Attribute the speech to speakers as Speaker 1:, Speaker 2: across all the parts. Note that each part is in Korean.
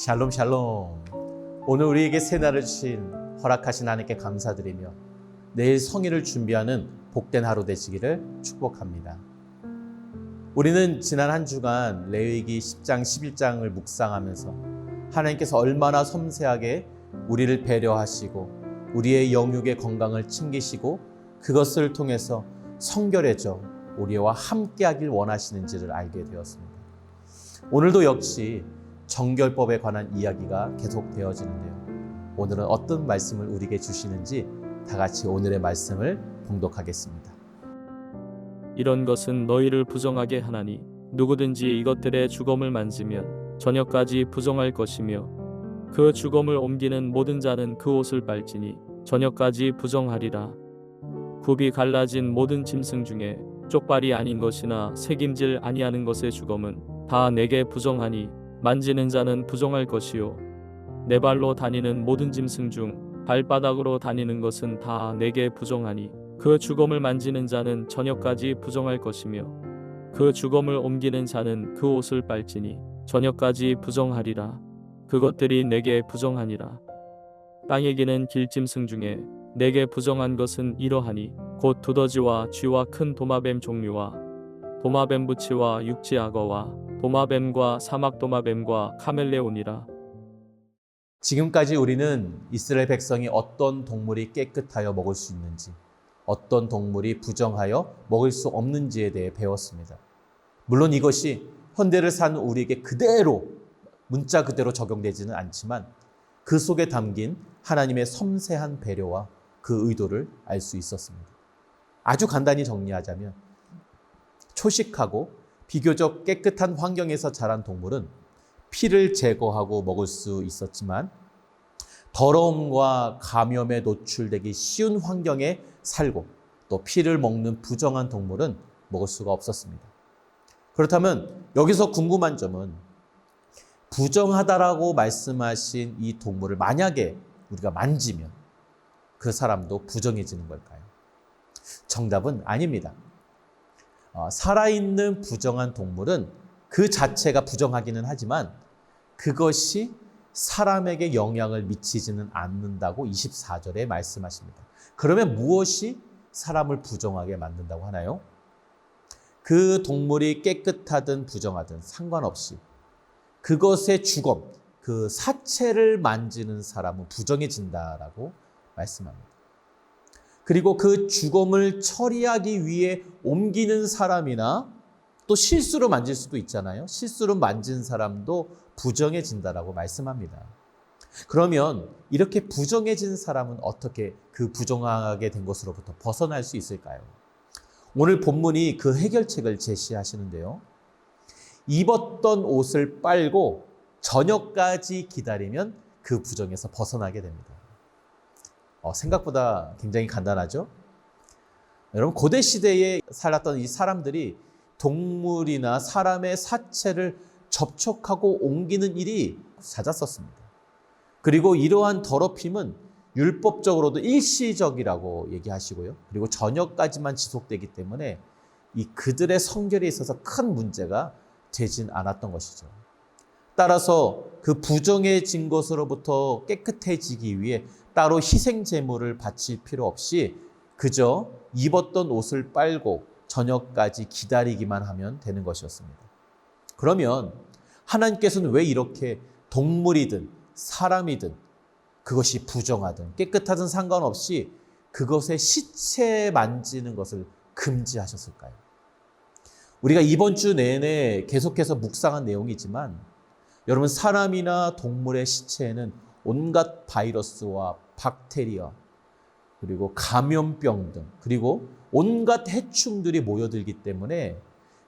Speaker 1: 샬롬 샬롬. 오늘 우리에게 새날을 주신 허락하신 하나님께 감사드리며 내일 성일을 준비하는 복된 하루 되시기를 축복합니다. 우리는 지난 한 주간 레위기 10장 11장을 묵상하면서 하나님께서 얼마나 섬세하게 우리를 배려하시고 우리의 영육의 건강을 챙기시고 그것을 통해서 성결해져 우리와 함께하길 원하시는지를 알게 되었습니다. 오늘도 역시 정결법에 관한 이야기가 계속되어지는데요. 오늘은 어떤 말씀을 우리에게 주시는지 다 같이 오늘의 말씀을 봉독하겠습니다.
Speaker 2: 이런 것은 너희를 부정하게 하나니 누구든지 이것들의 주검을 만지면 저녁까지 부정할 것이며 그 주검을 옮기는 모든 자는 그 옷을 빨지니 저녁까지 부정하리라. 굽이 갈라진 모든 짐승 중에 쪽발이 아닌 것이나 새김질 아니하는 것의 주검은 다 내게 부정하니 만지는 자는 부정할 것이요 내 발로 다니는 모든 짐승 중 발바닥으로 다니는 것은 다 내게 부정하니 그 주검을 만지는 자는 저녁까지 부정할 것이며 그 주검을 옮기는 자는 그 옷을 빨지니 저녁까지 부정하리라. 그것들이 내게 부정하니라. 땅에 기는 길짐승 중에 내게 부정한 것은 이러하니 곧 두더지와 쥐와 큰 도마뱀 종류와 도마뱀 부치와 육지악어와 도마뱀과 사막도마뱀과 카멜레온이라.
Speaker 1: 지금까지 우리는 이스라엘 백성이 어떤 동물이 깨끗하여 먹을 수 있는지, 어떤 동물이 부정하여 먹을 수 없는지에 대해 배웠습니다. 물론 이것이 현대를 사는 우리에게 그대로 문자 그대로 적용되지는 않지만 그 속에 담긴 하나님의 섬세한 배려와 그 의도를 알 수 있었습니다. 아주 간단히 정리하자면 초식하고 비교적 깨끗한 환경에서 자란 동물은 피를 제거하고 먹을 수 있었지만 더러움과 감염에 노출되기 쉬운 환경에 살고 또 피를 먹는 부정한 동물은 먹을 수가 없었습니다. 그렇다면 여기서 궁금한 점은 부정하다라고 말씀하신 이 동물을 만약에 우리가 만지면 그 사람도 부정해지는 걸까요? 정답은 아닙니다. 살아있는 부정한 동물은 그 자체가 부정하기는 하지만 그것이 사람에게 영향을 미치지는 않는다고 24절에 말씀하십니다. 그러면 무엇이 사람을 부정하게 만든다고 하나요? 그 동물이 깨끗하든 부정하든 상관없이 그것의 주검, 그 사체를 만지는 사람은 부정해진다라고 말씀합니다. 그리고 그 주검을 처리하기 위해 옮기는 사람이나 또 실수로 만질 수도 있잖아요. 실수로 만진 사람도 부정해진다라고 말씀합니다. 그러면 이렇게 부정해진 사람은 어떻게 그 부정하게 된 것으로부터 벗어날 수 있을까요? 오늘 본문이 그 해결책을 제시하시는데요. 입었던 옷을 빨고 저녁까지 기다리면 그 부정에서 벗어나게 됩니다. 생각보다 굉장히 간단하죠? 여러분, 고대 시대에 살았던 이 사람들이 동물이나 사람의 사체를 접촉하고 옮기는 일이 잦았었습니다. 그리고 이러한 더럽힘은 율법적으로도 일시적이라고 얘기하시고요. 그리고 저녁까지만 지속되기 때문에 이 그들의 성결에 있어서 큰 문제가 되진 않았던 것이죠. 따라서 그 부정해진 것으로부터 깨끗해지기 위해 따로 희생 제물을 바칠 필요 없이 그저 입었던 옷을 빨고 저녁까지 기다리기만 하면 되는 것이었습니다. 그러면 하나님께서는 왜 이렇게 동물이든 사람이든 그것이 부정하든 깨끗하든 상관없이 그것의 시체 만지는 것을 금지하셨을까요? 우리가 이번 주 내내 계속해서 묵상한 내용이지만 여러분, 사람이나 동물의 시체에는 온갖 바이러스와 박테리아 그리고 감염병 등 그리고 온갖 해충들이 모여들기 때문에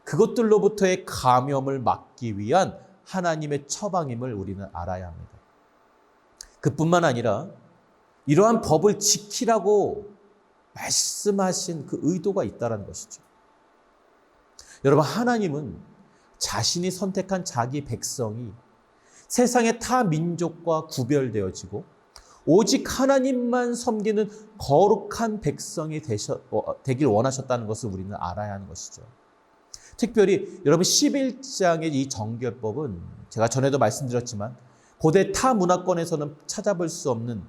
Speaker 1: 그것들로부터의 감염을 막기 위한 하나님의 처방임을 우리는 알아야 합니다. 그뿐만 아니라 이러한 법을 지키라고 말씀하신 그 의도가 있다는 것이죠. 여러분, 하나님은 자신이 선택한 자기 백성이 세상의 타 민족과 구별되어지고 오직 하나님만 섬기는 거룩한 백성이 되길 원하셨다는 것을 우리는 알아야 하는 것이죠. 특별히 여러분 11장의 이 정결법은 제가 전에도 말씀드렸지만 고대 타 문화권에서는 찾아볼 수 없는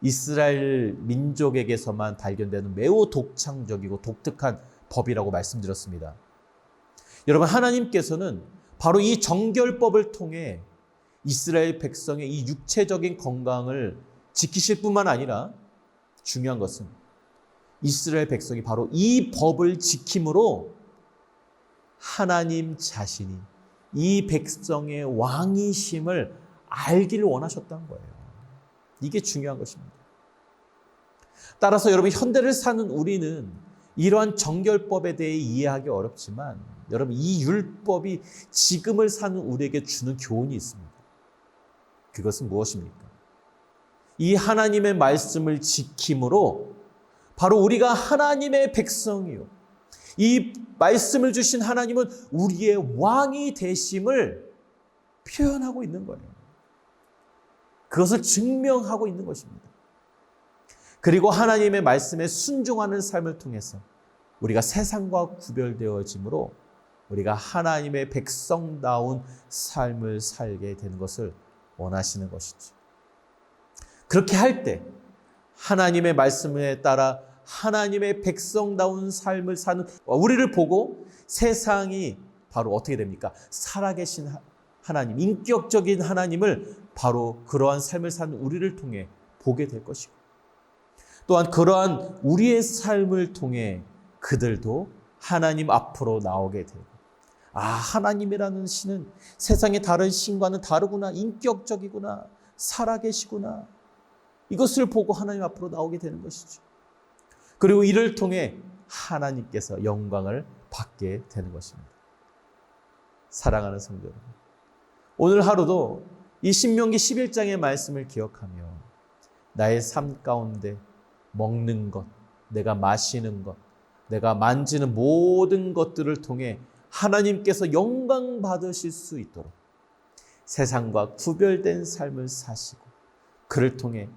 Speaker 1: 이스라엘 민족에게서만 발견되는 매우 독창적이고 독특한 법이라고 말씀드렸습니다. 여러분, 하나님께서는 바로 이 정결법을 통해 이스라엘 백성의 이 육체적인 건강을 지키실 뿐만 아니라 중요한 것은 이스라엘 백성이 바로 이 법을 지킴으로 하나님 자신이 이 백성의 왕이심을 알기를 원하셨다는 거예요. 이게 중요한 것입니다. 따라서 여러분, 현대를 사는 우리는 이러한 정결법에 대해 이해하기 어렵지만 여러분, 이 율법이 지금을 사는 우리에게 주는 교훈이 있습니다. 그것은 무엇입니까? 이 하나님의 말씀을 지킴으로 바로 우리가 하나님의 백성이요, 이 말씀을 주신 하나님은 우리의 왕이 되심을 표현하고 있는 거예요. 그것을 증명하고 있는 것입니다. 그리고 하나님의 말씀에 순종하는 삶을 통해서 우리가 세상과 구별되어짐으로 우리가 하나님의 백성다운 삶을 살게 되는 것을 원하시는 것이죠. 그렇게 할 때 하나님의 말씀에 따라 하나님의 백성다운 삶을 사는 우리를 보고 세상이 바로 어떻게 됩니까? 살아계신 하나님, 인격적인 하나님을 바로 그러한 삶을 사는 우리를 통해 보게 될 것이고, 또한 그러한 우리의 삶을 통해 그들도 하나님 앞으로 나오게 되고, 아, 하나님이라는 신은 세상의 다른 신과는 다르구나, 인격적이구나, 살아계시구나, 이것을 보고 하나님 앞으로 나오게 되는 것이죠. 그리고 이를 통해 하나님께서 영광을 받게 되는 것입니다. 사랑하는 성도 여러분, 오늘 하루도 이 신명기 11장의 말씀을 기억하며 나의 삶 가운데 먹는 것, 내가 마시는 것, 내가 만지는 모든 것들을 통해 하나님께서 영광 받으실 수 있도록 세상과 구별된 삶을 사시고, 그를 통해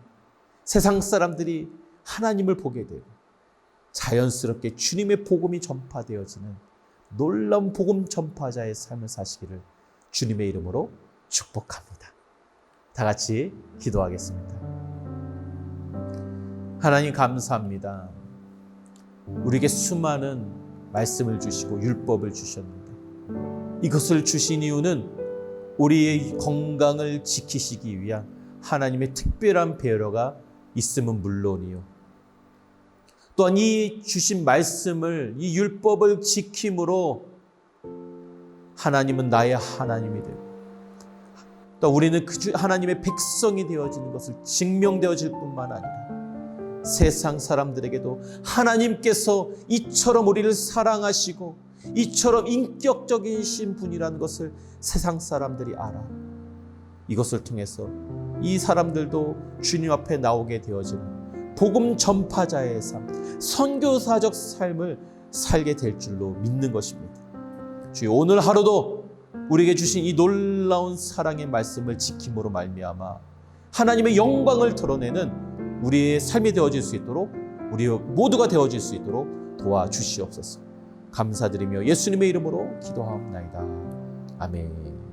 Speaker 1: 세상 사람들이 하나님을 보게 되고 자연스럽게 주님의 복음이 전파되어지는 놀라운 복음 전파자의 삶을 사시기를 주님의 이름으로 축복합니다. 다 같이 기도하겠습니다. 하나님, 감사합니다. 우리에게 수많은 말씀을 주시고 율법을 주셨는데 이것을 주신 이유는 우리의 건강을 지키시기 위한 하나님의 특별한 배려가 있음은 물론이요, 또한 이 주신 말씀을, 이 율법을 지킴으로 하나님은 나의 하나님이 되고 또 우리는 그 하나님의 백성이 되어지는 것을 증명되어질 뿐만 아니라 세상 사람들에게도 하나님께서 이처럼 우리를 사랑하시고 이처럼 인격적이신 분이라는 것을 세상 사람들이 알아 이것을 통해서 이 사람들도 주님 앞에 나오게 되어지는 복음 전파자의 삶, 선교사적 삶을 살게 될 줄로 믿는 것입니다. 주여, 오늘 하루도 우리에게 주신 이 놀라운 사랑의 말씀을 지킴으로 말미암아 하나님의 영광을 드러내는 우리의 삶이 되어질 수 있도록, 우리 모두가 되어질 수 있도록 도와주시옵소서. 감사드리며 예수님의 이름으로 기도하옵나이다. 아멘.